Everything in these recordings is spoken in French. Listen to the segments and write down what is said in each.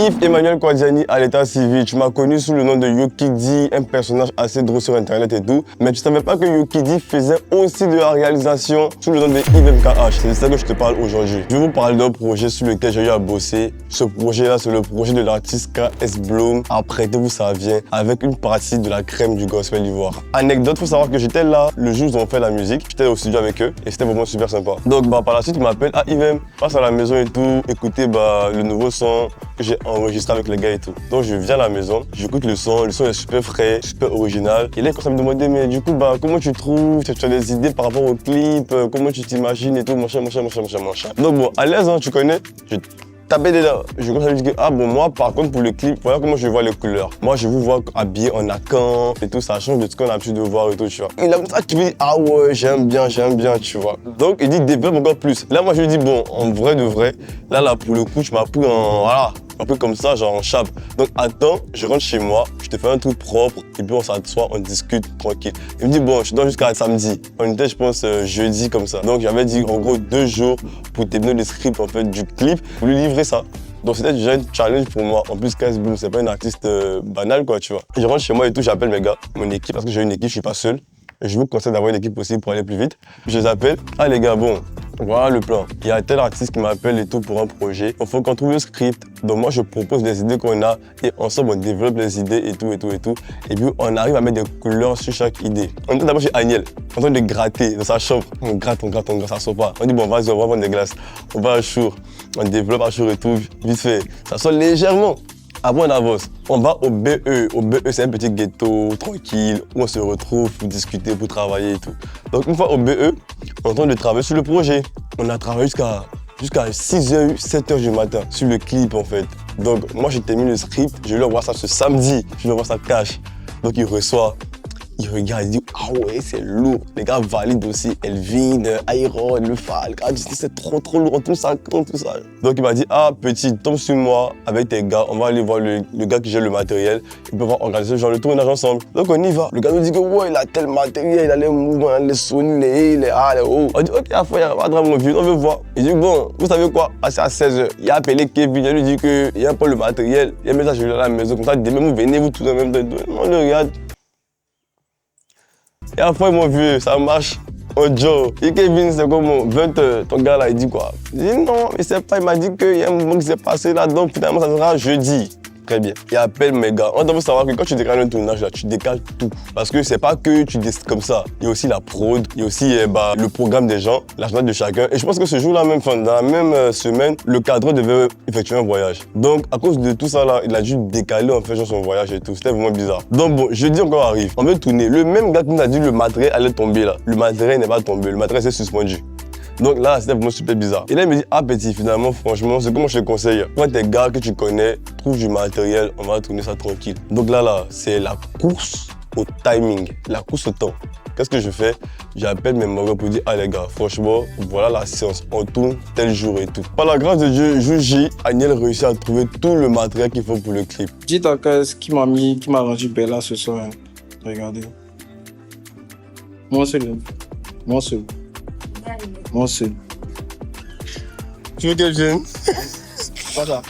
Yves Emmanuel Kouadiani à l'état civil. Tu m'as connu sous le nom de Yokidi, un personnage assez drôle sur internet et tout. Mais tu savais pas que Yokidi faisait aussi de la réalisation sous le nom de Yves MKH. C'est de ça que je te parle aujourd'hui. Je vais vous parler d'un projet sur lequel j'ai eu à bosser. Ce projet-là, c'est le projet de l'artiste KS Bloom. Apprêtez-vous, ça vient avec une partie de la crème du gospel ivoire. Anecdote, faut savoir que j'étais là le jour où ils ont fait la musique. J'étais au studio avec eux et c'était vraiment super sympa. Donc par la suite, ils m'appellent, ah Yves, passe à la maison et tout, écoutez le nouveau son que j'ai enregistré avec les gars et tout. Donc je viens à la maison, j'écoute le son est super frais, super original. Et là, quand ça me demandait, mais du coup, comment tu trouves, tu as des idées par rapport au clip, comment tu t'imagines et tout, machin. Donc bon, à l'aise, hein, tu connais, je tapais dedans. Je commence à lui dire que, ah bon, moi par contre pour le clip, voilà comment je vois les couleurs. Moi je vous vois habillé en Akan et tout, ça change de ce qu'on a l'habitude de voir et tout, tu vois. Il a ça, tu me dis, ah ouais, j'aime bien, tu vois. Donc il dit, développe encore plus. Là, moi je lui dis, bon, en vrai de vrai, là pour le coup, tu m'as pris voilà. Un peu comme ça, genre en chape. Donc attends, je rentre chez moi, je te fais un truc propre, et puis on s'assoit, on discute tranquille. Il me dit, bon, je te donne jusqu'à samedi. On était, je pense, jeudi comme ça. Donc j'avais dit, en gros, 2 jours pour terminer le script en fait, du clip, pour lui livrer ça. Donc c'était déjà un challenge pour moi. En plus, KS Bloom, c'est pas une artiste banale, quoi, tu vois. Je rentre chez moi et tout, j'appelle mes gars, mon équipe, parce que j'ai une équipe, je suis pas seul. Je vous conseille d'avoir une équipe possible pour aller plus vite. Je les appelle. Ah les gars, bon, voilà le plan. Il y a tel artiste qui m'appelle et tout pour un projet. Il faut qu'on trouve le script. Donc moi, je propose des idées qu'on a et ensemble, on développe les idées et tout. Et puis, on arrive à mettre des couleurs sur chaque idée. On était d'abord chez Agnel, en train de gratter dans sa chambre. On gratte, ça sort pas. On dit, bon, vas-y, on va prendre des glaces. On va à Chour. On développe à Chour et tout, vite fait. Ça sort légèrement. Après, on avance. On va au BE. Au BE, c'est un petit ghetto tranquille où on se retrouve pour discuter, pour travailler et tout. Donc, une fois au BE, on est en train de travailler sur le projet. On a travaillé jusqu'à 6h, 7h du matin sur le clip en fait. Donc, moi, j'ai terminé le script. Je lui envoie ça ce samedi. Je lui envoie ça cash. Donc, il reçoit. Il regarde, il dit « Ah ouais, c'est lourd ». Les gars valident aussi. Elvin, Iron, le Fal. Les gars disent « C'est trop lourd, tout ça, tout ça ». Donc il m'a dit « Ah petit, tombe sur moi avec tes gars. On va aller voir le gars qui gère le matériel. Ils peuvent organiser genre le tournage ensemble ». Donc on y va. Le gars nous dit que « Ouais, il a tel matériel, il a les mouvements, les sons, les hauts ». On dit « Ok, il n'y a pas de drame, mon vieux, on veut voir ». Il dit « Bon, vous savez quoi, c'est à 16h. Il a appelé Kevin, il lui dit qu'il y a pas le matériel. Il y a un message à la maison. Comme ça, demain, vous venez, vous tous en même temps. On le regarde. Et après, mon vieux, ça marche. Oh Joe, et Kevin, c'est comment 20h, ton gars là, il dit quoi? Il dit non, il sait pas, il m'a dit qu'il y a un moment qui s'est passé là, donc finalement, ça sera jeudi. Très bien. Il appelle mes gars. On doit savoir que quand tu décales un tournage, là, tu décales tout. Parce que c'est pas que tu décides comme ça. Il y a aussi la prod, il y a aussi le programme des gens, l'agenda de chacun. Et je pense que ce jour-là, même, dans la même semaine, le cadre devait effectuer un voyage. Donc, à cause de tout ça, là, il a dû décaler en fait son voyage et tout. C'était vraiment bizarre. Donc, bon, jeudi encore arrive. On veut tourner. Le même gars qui nous a dit le matériel allait tomber là. Le matériel n'est pas tombé. Le matériel s'est suspendu. Donc là, c'était vraiment super bizarre. Et là, il me dit, ah petit, finalement, franchement, c'est comment je te conseille. Prends tes gars que tu connais, trouve du matériel, on va tourner ça tranquille. Donc là, c'est la course au timing, la course au temps. Qu'est-ce que je fais? J'appelle mes marins pour dire, ah les gars, franchement, voilà la séance, on tourne tel jour et tout. Par la grâce de Dieu, jour J, Agnel réussit à trouver tout le matériel qu'il faut pour le clip. Dites à ce qui m'a rendu Bella ce soir. Hein. Regardez. Moi seul. Tu veux que je vienne? Pas ça.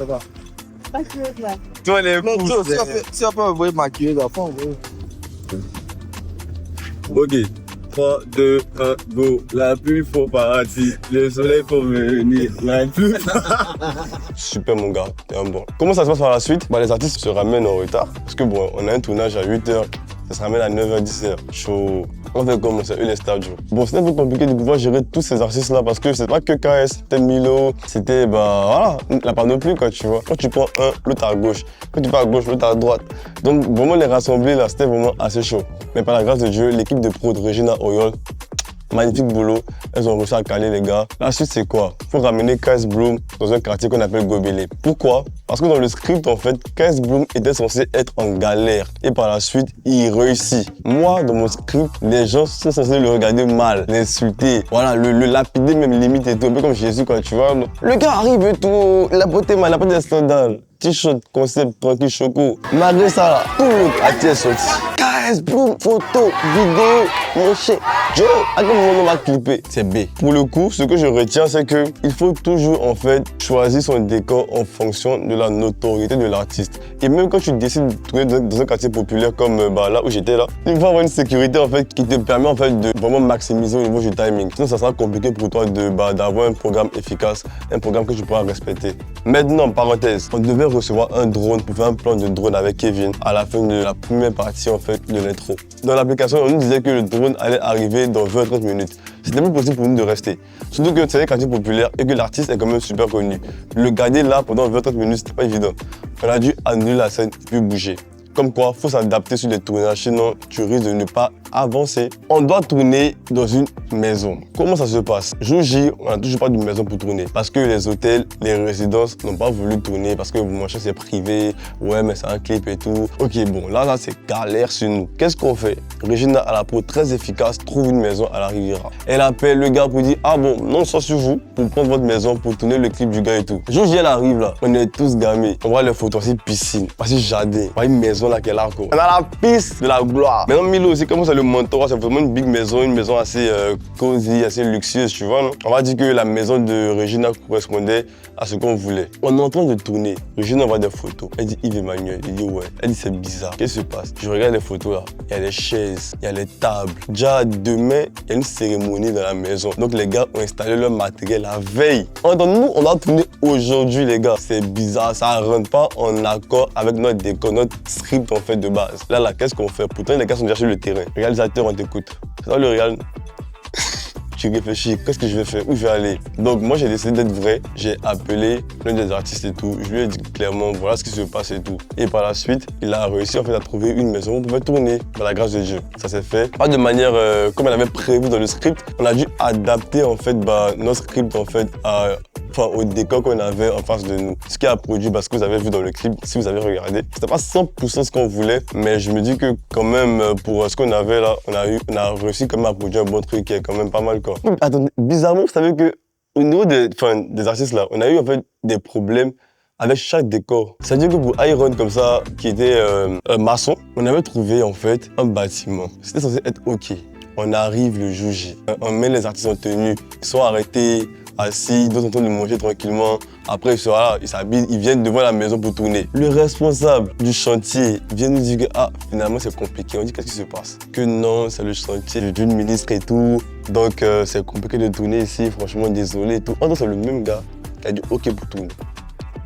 Pas que toi. Toi, les Non, pouces. si on peut envoyer maquiller, là, faut envoyer. Ok. 3, 2, 1, go. La pluie faut partir, le soleil faut venir. La pluie. Super mon gars, t'es un bon. Comment ça se passe par la suite? Les artistes se ramènent en retard. Parce que bon, on a un tournage à 8h, ça se ramène à 9h, 10h. Chaud. On fait comme ça, eux les stars. Bon, c'était un peu compliqué de pouvoir gérer tous ces artistes-là parce que c'est pas que KS, c'était Milo, c'était voilà, la panoplie quoi, tu vois. Quand tu prends un, l'autre à gauche. Quand tu pars à gauche, l'autre à droite. Donc vraiment les rassembler là, c'était vraiment assez chaud. Mais par la grâce de Dieu, l'équipe de prod Regina Oyol, magnifique boulot, elles ont réussi à caler les gars. La suite c'est quoi? Il faut ramener KS Bloom dans un quartier qu'on appelle Gobelé. Pourquoi? Parce que dans le script en fait, KS Bloom était censé être en galère et par la suite il réussit. Moi dans mon script, les gens sont censés le regarder mal, l'insulter, voilà, le lapider même limite et tout, un peu comme Jésus quoi, tu vois. Le gars arrive et tout, la beauté mal, la beauté des standards. T-shirt, concept, tranquille, choco. Malgré ça là, tout le quartier est sorti. Yes, boum, photo, vidéo, mon chien. Joe, à quel moment on va clipper? C'est B. Pour le coup, ce que je retiens, c'est que il faut toujours en fait choisir son décor en fonction de la notoriété de l'artiste. Et même quand tu décides de tourner dans un quartier populaire comme là où j'étais là, il faut avoir une sécurité en fait qui te permet en fait de vraiment maximiser au niveau du timing. Sinon, ça sera compliqué pour toi d'avoir un programme efficace, un programme que tu pourras respecter. Maintenant, parenthèse, on devait recevoir un drone pour faire un plan de drone avec Kevin à la fin de la première partie en fait de l'intro. Dans l'application, on nous disait que le drone allait arriver dans 20-30 minutes. C'était pas possible pour nous de rester. Surtout que c'est un quartier populaire et que l'artiste est quand même super connu. Le garder là pendant 20-30 minutes, c'était pas évident. On a dû annuler la scène puis bouger. Comme quoi, il faut s'adapter sur les tournages, sinon tu risques de ne pas avancer. On doit tourner dans une maison. Comment ça se passe? Jour J, on n'a toujours pas de maison pour tourner parce que les hôtels, les résidences n'ont pas voulu tourner parce que machin c'est privé. Ouais, mais c'est un clip et tout. Ok, bon, là c'est galère sur nous. Qu'est-ce qu'on fait? Regina, à la peau très efficace, trouve une maison à la Riviera. Elle appelle le gars pour dire ah bon, non, on sort sur vous pour prendre votre maison pour tourner le clip du gars et tout. Jour J, elle arrive là, on est tous gamés. On voit les photos, c'est piscine, c'est jardin, on voit une maison là qu'elle a quoi. On a la piste de la gloire. Maintenant Milo aussi, comment c'est le Montora, c'est vraiment une big maison, une maison assez cosy, assez luxueuse, tu vois, non? On va dire que la maison de Regina correspondait à ce qu'on voulait. On est en train de tourner. Regina envoie des photos. Elle dit Yves Emmanuel. Il dit ouais. Elle dit c'est bizarre. Qu'est-ce qui se passe? Je regarde les photos là. Il y a les chaises, il y a les tables. Déjà demain, il y a une cérémonie dans la maison. Donc les gars ont installé leur matériel la veille. Nous, on a tourné aujourd'hui, les gars. C'est bizarre. Ça ne rentre pas en accord avec notre décor, notre script en fait de base. Là, qu'est-ce qu'on fait? Pourtant, les gars sont déjà sur le terrain. Réalisateur, on t'écoute. C'est ça le réal. Tu réfléchis, qu'est-ce que je vais faire? Où je vais aller? Donc moi j'ai décidé d'être vrai, j'ai appelé l'un des artistes et tout, je lui ai dit clairement voilà ce qui se passe et tout. Et par la suite, il a réussi en fait à trouver une maison où on pouvait tourner, par la grâce de Dieu. Ça s'est fait, pas de manière comme on avait prévu dans le script, on a dû adapter en fait notre script en fait au décor qu'on avait en face de nous. Ce qui a produit, parce que vous avez vu dans le clip, si vous avez regardé, c'était pas 100% ce qu'on voulait, mais je me dis que quand même pour ce qu'on avait là, on a réussi quand même à produire un bon truc qui est quand même pas mal quoi. Attendez, bizarrement, vous savez que au niveau des artistes là, on a eu en fait des problèmes avec chaque décor. C'est-à-dire que pour Iron comme ça, qui était maçon, on avait trouvé en fait un bâtiment. C'était censé être OK. On arrive le jour J. On met les artistes en tenue, ils sont arrêtés, assis, d'autres en train de manger tranquillement. Après, ils sont là, ils s'habillent, ils viennent devant la maison pour tourner. Le responsable du chantier vient nous dire que finalement c'est compliqué. On dit qu'est-ce qui se passe? Que non, c'est le chantier d'une ministre et tout. Donc c'est compliqué de tourner ici, franchement désolé et tout. Oh non, c'est le même gars qui a dit OK pour tourner.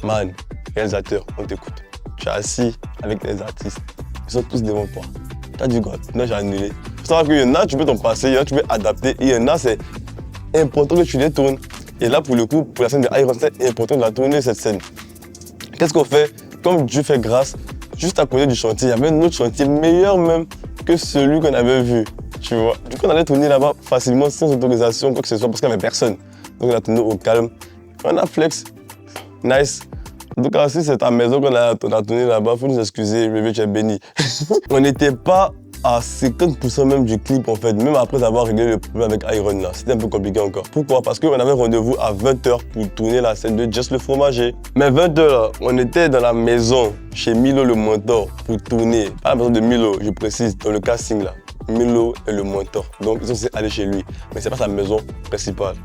Man, réalisateur, on t'écoute. Tu es assis avec les artistes. Ils sont tous devant toi. Tu as dit quoi? Non, j'ai annulé. Il faut savoir qu'il y en a, tu peux t'en passer, il y en a, tu peux adapter. Et il y en a, c'est important que tu les tournes. Et là, pour le coup, pour la scène de Iron, c'est important de la tourner, cette scène. Qu'est-ce qu'on fait? Comme Dieu fait grâce, juste à côté du chantier, il y avait un autre chantier meilleur même que celui qu'on avait vu. Tu vois? Du coup, on allait tourner là-bas facilement, sans autorisation, quoi que ce soit, parce qu'il n'y avait personne. Donc, on a tourné au calme. On a flex. Nice. En tout cas, si c'est ta maison qu'on a tourné là-bas, il faut nous excuser, bébé, tu es béni. On n'était pas à 50% même du clip en fait, même après avoir réglé le problème avec Iron là. C'était un peu compliqué encore. Pourquoi? Parce qu'on avait rendez-vous à 20h pour tourner la scène de Just le fromager. Mais 20h là, on était dans la maison chez Milo le Mentor pour tourner. Pas la maison de Milo, je précise, dans le casting là. Milo est le Mentor. Donc ils sont censés aller chez lui. Mais c'est pas sa maison principale.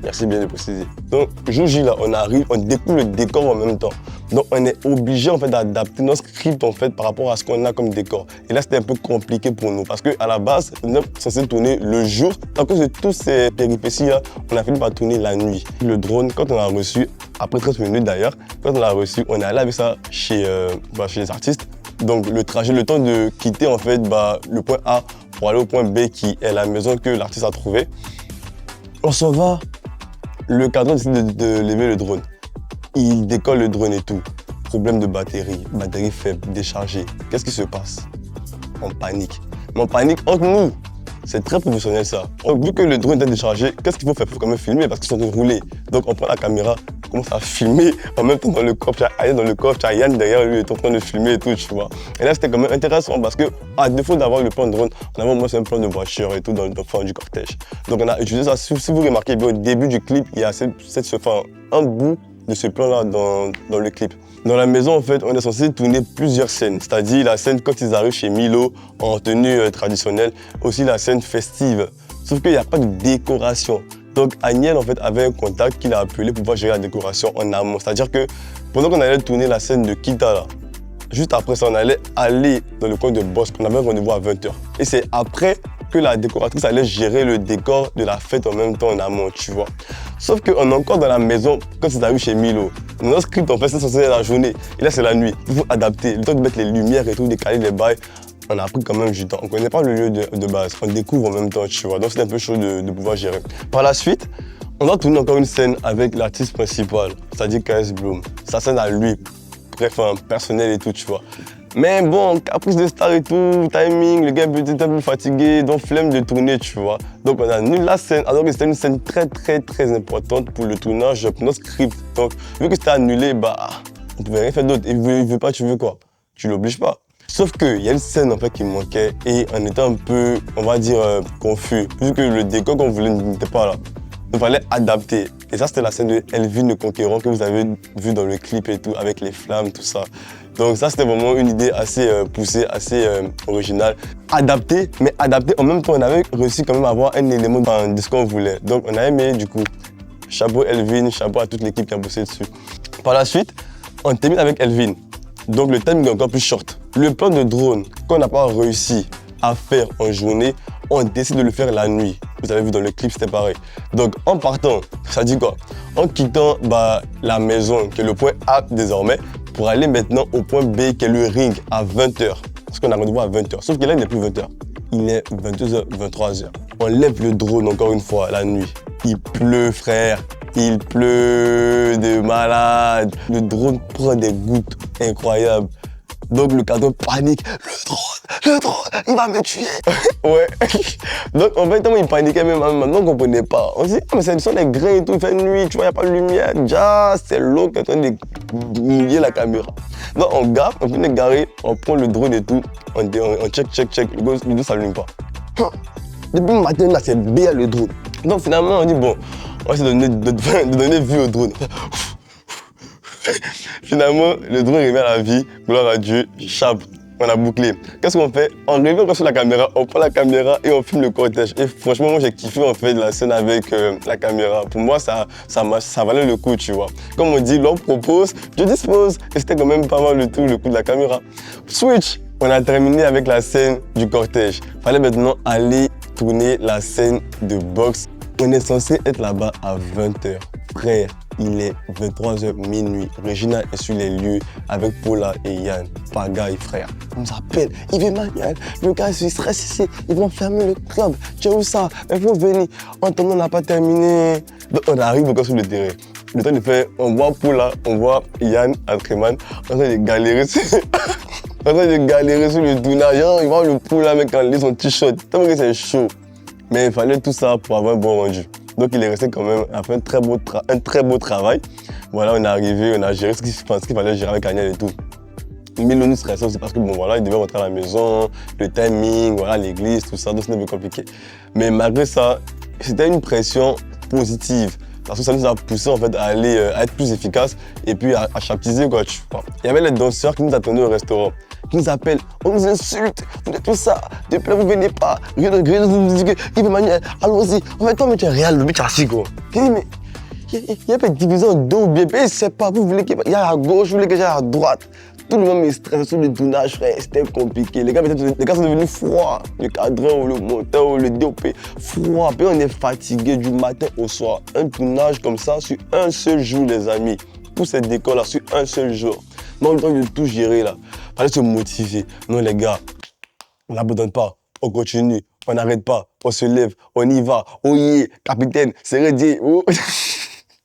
Merci bien de préciser. Donc, jour J, là, on arrive, on découvre le décor en même temps. Donc, on est obligé en fait d'adapter notre script en fait par rapport à ce qu'on a comme décor. Et là, c'était un peu compliqué pour nous parce qu'à la base, on est censé tourner le jour. À cause de toutes ces péripéties-là, on a fini par tourner la nuit. Le drone, quand on l'a reçu, après 30 minutes d'ailleurs, quand on l'a reçu, on est allé avec ça chez les artistes. Donc, le trajet, le temps de quitter en fait le point A pour aller au point B qui est la maison que l'artiste a trouvée. On s'en va. Le cadre décide de lever le drone. Il décolle le drone et tout. Problème de batterie faible, déchargée. Qu'est-ce qui se passe? On panique. Mais on panique entre nous. C'est très professionnel ça. Vu que le drone est déchargé, qu'est-ce qu'il faut faire? Il faut quand même filmer parce qu'ils sont en train de rouler. Donc on prend la caméra, on commence à filmer en même temps dans le coffre. Tu as Aya dans le coffre, tu as Yann derrière lui, il est en train de filmer et tout, tu vois. Et là c'était quand même intéressant parce que à défaut d'avoir le plan de drone, on avait au moins un plan de voiture et tout dans le fond du cortège. Donc on a utilisé ça. Si vous remarquez bien au début du clip, il y a un bout de ce plan là dans le clip. Dans la maison, en fait, on est censé tourner plusieurs scènes. C'est-à-dire la scène quand ils arrivent chez Milo en tenue traditionnelle, aussi la scène festive. Sauf qu'il n'y a pas de décoration. Donc Agnel, en fait, avait un contact qu'il a appelé pour pouvoir gérer la décoration en amont. C'est-à-dire que pendant qu'on allait tourner la scène de Kita, là, juste après ça, on allait aller dans le coin de Bosque. On avait un rendez-vous à 20h. Et c'est après que la décoratrice allait gérer le décor de la fête en même temps en amont, tu vois. Sauf qu'on est encore dans la maison quand ils arrivent chez Milo. Dans notre script, en fait, c'est censé être la journée. Et là, c'est la nuit. Il faut adapter. Le temps de mettre les lumières et tout, décaler les bails. On a pris quand même du temps. On ne connaît pas le lieu de base. On découvre en même temps, tu vois. Donc, c'est un peu chaud de pouvoir gérer. Par la suite, on doit tourner encore une scène avec l'artiste principal, c'est-à-dire KS Bloom. Sa scène à lui, bref, personnel et tout, tu vois. Mais bon, caprice de star et tout, timing, le gars est peut-être un peu fatigué, donc flemme de tourner, tu vois. Donc on annule la scène, alors que c'était une scène très importante pour le tournage, pour notre script. Donc vu que c'était annulé, bah, on pouvait rien faire d'autre. Il veut pas, tu veux quoi? Tu l'obliges pas. Sauf qu'il y a une scène en fait qui manquait et on était un peu, on va dire, confus, vu que le décor qu'on voulait n'était pas là. Donc il fallait adapter. Et ça, c'était la scène de Elvin le Conquérant que vous avez vu dans le clip et tout, avec les flammes, tout ça. Donc ça, c'était vraiment une idée assez poussée, assez originale. Adapté, mais adapté en même temps, on avait réussi quand même à avoir un élément de ce qu'on voulait. Donc on a aimé du coup. Chapeau Elvin, chapeau à toute l'équipe qui a bossé dessus. Par la suite, on termine avec Elvin. Donc le timing est encore plus short. Le plan de drone qu'on n'a pas réussi à faire en journée, on décide de le faire la nuit. Vous avez vu dans le clip, c'était pareil. Donc en partant, ça dit quoi? En quittant la maison, qui est le point A désormais, pour aller maintenant au point B, qui est le ring, à 20h. Parce qu'on a rendez-vous à 20h. Sauf que là, il n'est plus 20h. Il est 22h, 23h. On lève le drone encore une fois, la nuit. Il pleut, frère. Il pleut de malade. Le drone prend des gouttes incroyables. Donc le cadre panique. Le drone, il va me tuer. Ouais. Donc en fait, il paniquait même maintenant, on ne comprenait pas. On se dit, mais ce sont des grains et tout, il fait nuit, tu vois, il n'y a pas de lumière. Déjà, c'est l'eau qui est en train de mouiller la caméra. Donc on gaffe, on finit de garer, on prend le drone et tout, on check, le drone ne s'allume pas. Depuis le matin, là, c'est bien le drone. Donc finalement, on dit, bon, on va essayer de donner vue au drone. Finalement, le drone remet à la vie, gloire à Dieu, chape, on a bouclé. Qu'est-ce qu'on fait? On revient encore sur la caméra, on prend la caméra et on filme le cortège. Et franchement, moi j'ai kiffé en fait la scène avec la caméra. Pour moi, ça valait le coup, tu vois. Comme on dit, l'homme propose, je dispose. Et c'était quand même pas mal le coup de la caméra. Switch, on a terminé avec la scène du cortège. Fallait maintenant aller tourner la scène de boxe. On est censé être là-bas à 20h. Frère, il est 23h minuit. Regina est sur les lieux avec Paula et Yann. Pagaille, frère. On nous appelle. Il veut Manial. Le gars, il stresse ici. Ils vont fermer le club. Tu es où ça? Il faut venir. En attendant, on n'a pas terminé. Donc, on arrive encore sur le terrain. Le temps de faire, on voit Paula, on voit Yann, Altreman, en train de galérer sur le tournage. Ils voient le Paula, mec, enlever son t-shirt. Tellement que c'est chaud. Mais il fallait tout ça pour avoir un bon rendu. Donc il est resté quand même à faire un très beau travail. Voilà, on est arrivé, on a géré ce qu'il fallait gérer avec Agnel et tout. Mais nous stressons, c'est parce que bon voilà, il devait rentrer à la maison, le timing, voilà, l'église, tout ça, donc c'était un peu compliqué. Mais malgré ça, c'était une pression positive. Parce que ça nous a poussé en fait à aller à être plus efficace et puis à chapiser quoi, tu vois. Il y avait les danseurs qui nous attendaient au restaurant, qui nous appellent, on nous insulte, vous êtes tout ça, depuis là vous venez pas, rien vous dites que Manuel, allons-y. En fait, toi, mais tu es réel, le but assis quoi. Il dit, mais il y a pas de division en deux ou bien, je sais pas, vous voulez qu'il y ait à gauche, vous voulez qu'il y ait à droite. Tout le monde me stressait sur le tournage, frère, c'était compliqué. Les gars sont devenus froids. Le cadran, le monteur, le DOP, froid. Puis on est fatigué du matin au soir. Un tournage comme ça sur un seul jour, les amis. Tous ces décors-là sur un seul jour. Non, le temps de tout gérer là. Fallait se motiver. Non, les gars, on n'abandonne pas. On continue. On n'arrête pas. On se lève. On y va. Oh yeah, capitaine, c'est ready. Oh.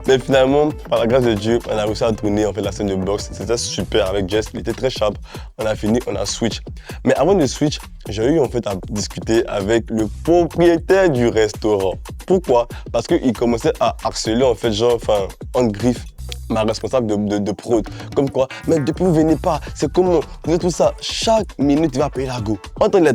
Mais finalement, par la grâce de Dieu, on a réussi à tourner en fait, la scène de boxe. C'était super avec Jess, il était très sharp. On a fini, on a switch. Mais avant de switch, j'ai eu en fait à discuter avec le propriétaire du restaurant. Pourquoi? Parce qu'il commençait à harceler en fait, genre, enfin, en griffe ma responsable de prod. Comme quoi, mais depuis vous venez pas, c'est comment? Vous êtes tout ça, chaque minute, il va payer la go. En temps de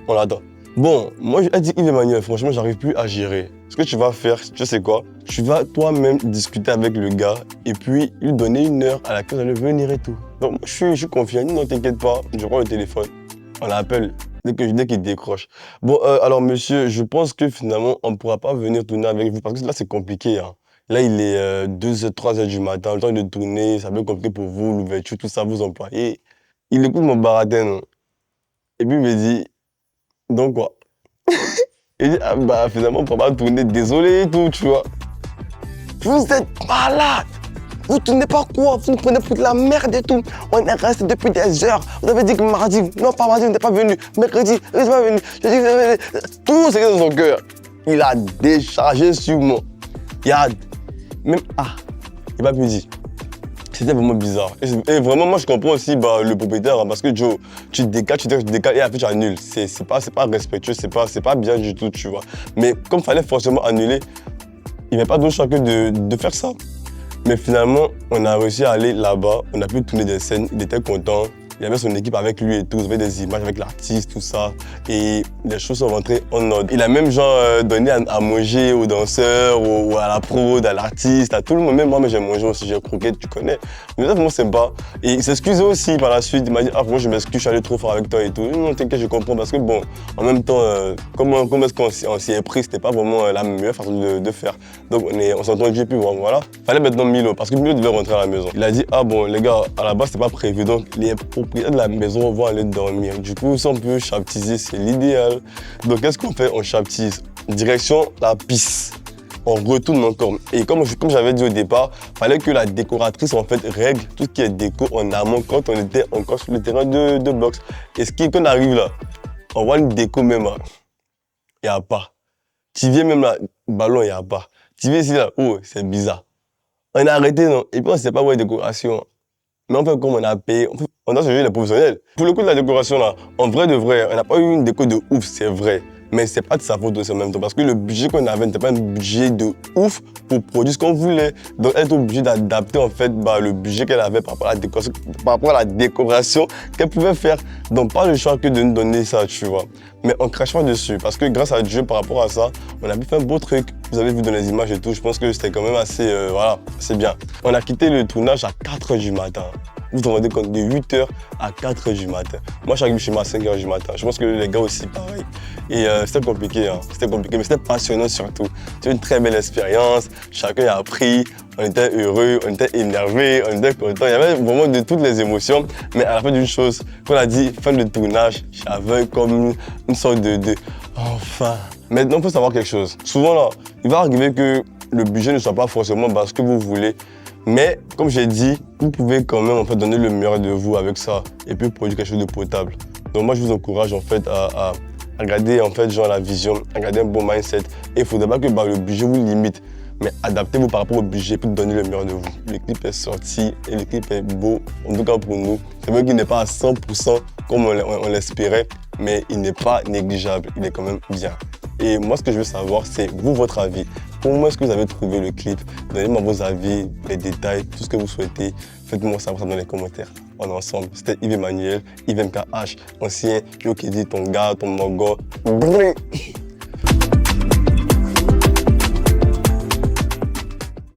on l'attend. Bon, moi, je dit Yves Emmanuel, franchement, j'arrive plus à gérer. Ce que tu vas faire, tu sais quoi? Tu vas toi-même discuter avec le gars et puis lui donner une heure à laquelle elle va venir et tout. Donc, moi, je suis confiant. Non, t'inquiète pas, je prends le téléphone. On l'appelle dès qu'il décroche. Bon, alors monsieur, je pense que finalement, on ne pourra pas venir tourner avec vous parce que là, c'est compliqué, hein. Là, il est 2h, 3h du matin, le temps de tourner, ça peut être compliqué pour vous, l'ouverture, tout ça, vous employez. Il écoute mon baratin, non? Et puis il me dit, donc quoi? Il dit, ah bah finalement, on ne pourra pas tourner, désolé et tout, tu vois. Vous êtes malade! Vous tournez pas quoi? Vous nous prenez pour de la merde et tout. On est resté depuis des heures. Vous avez dit que mardi, non pas mardi, vous n'êtes pas venu. Mercredi, vous n'êtes pas venu. Je dis que vous avez tout ce qui est dans son cœur. Il a déchargé sur moi. Il a même il m'a pu dire. C'était vraiment bizarre. Et vraiment, moi, je comprends aussi le propriétaire, hein, parce que Joe, tu décales et après tu annules. C'est pas respectueux, c'est pas bien du tout, tu vois. Mais comme il fallait forcément annuler, il n'y avait pas d'autre choix que de faire ça. Mais finalement, on a réussi à aller là-bas, on a pu tourner des scènes, il était content. Il avait son équipe avec lui et tout, il avait des images avec l'artiste, tout ça. Et les choses sont rentrées en ordre. Il a même donné à manger aux danseurs, ou à la prod, à l'artiste, à tout le monde. Même moi, j'ai mangé aussi, j'ai croqué, tu connais. Mais c'est vraiment sympa. Et il s'excusait aussi par la suite. Il m'a dit, moi je m'excuse, je suis allé trop fort avec toi et tout. Non, t'inquiète, je comprends. Parce que bon, en même temps, comment est-ce qu'on s'y est pris, c'était pas vraiment la meilleure façon de faire. Donc on s'est entendu, puis voilà. Fallait maintenant Milo, parce que Milo devait rentrer à la maison. Il a dit, bon, les gars, à la base, c'était pas prévu. Donc les propriétaires de la maison vont aller dormir. Du coup, si on peut chaptiser, c'est l'idéal. Donc, qu'est-ce qu'on fait? On chaptise. Direction la piste. On retourne encore. Et comme j'avais dit au départ, il fallait que la décoratrice en fait règle tout ce qui est déco en amont quand on était encore sur le terrain de boxe. Et ce qui est qu'on arrive là, on voit une déco même là. Il n'y a pas. Tu viens même là, ballon, il n'y a pas. Tu viens ici là, oh, c'est bizarre. On a arrêté, non? Et puis on ne sait pas où est la décoration. Mais en fait, comme on a payé, on a changé les professionnels. Pour le coup de la décoration, là, en vrai de vrai, on n'a pas eu une déco de ouf, c'est vrai. Mais c'est pas de sa faute aussi en même temps. Parce que le budget qu'on avait n'était pas un budget de ouf pour produire ce qu'on voulait. Donc, elle était obligée d'adapter en fait le budget qu'elle avait par rapport à la décoration qu'elle pouvait faire. Donc, pas le choix que de nous donner ça, tu vois. Mais on crache pas dessus. Parce que grâce à Dieu, par rapport à ça, on a pu faire un beau truc. Vous avez vu dans les images et tout, je pense que c'était quand même assez, assez bien. On a quitté le tournage à 4h du matin. Vous vous rendez compte, de 8h à 4h du matin. Moi, j'arrive chez moi à 5h du matin. Je pense que les gars aussi, pareil. Et c'était compliqué, hein. C'était compliqué, mais c'était passionnant surtout. C'était une très belle expérience. Chacun a appris. On était heureux, on était énervé, on était content. Il y avait vraiment de toutes les émotions. Mais à la fin d'une chose, quand on a dit fin de tournage, j'avais comme une sorte de enfin. Maintenant, il faut savoir quelque chose. Souvent, là, il va arriver que le budget ne soit pas forcément ce que vous voulez. Mais comme j'ai dit, vous pouvez quand même en fait, donner le meilleur de vous avec ça et puis produire quelque chose de potable. Donc moi, je vous encourage en fait à garder en fait, genre, la vision, à garder un bon mindset. Et il ne faudrait pas que le budget vous limite, mais adaptez-vous par rapport au budget pour donner le meilleur de vous. Le clip est sorti et le clip est beau, en tout cas pour nous. C'est vrai qu'il n'est pas à 100% comme on l'espérait, mais il n'est pas négligeable, il est quand même bien. Et moi, ce que je veux savoir, c'est vous, votre avis. Comment est-ce que vous avez trouvé le clip? Donnez-moi vos avis, les détails, tout ce que vous souhaitez. Faites-moi savoir ça dans les commentaires. On est ensemble. C'était Yves Emmanuel, Yves MKH, ancien Yo Kidi, ton gars, ton mongo.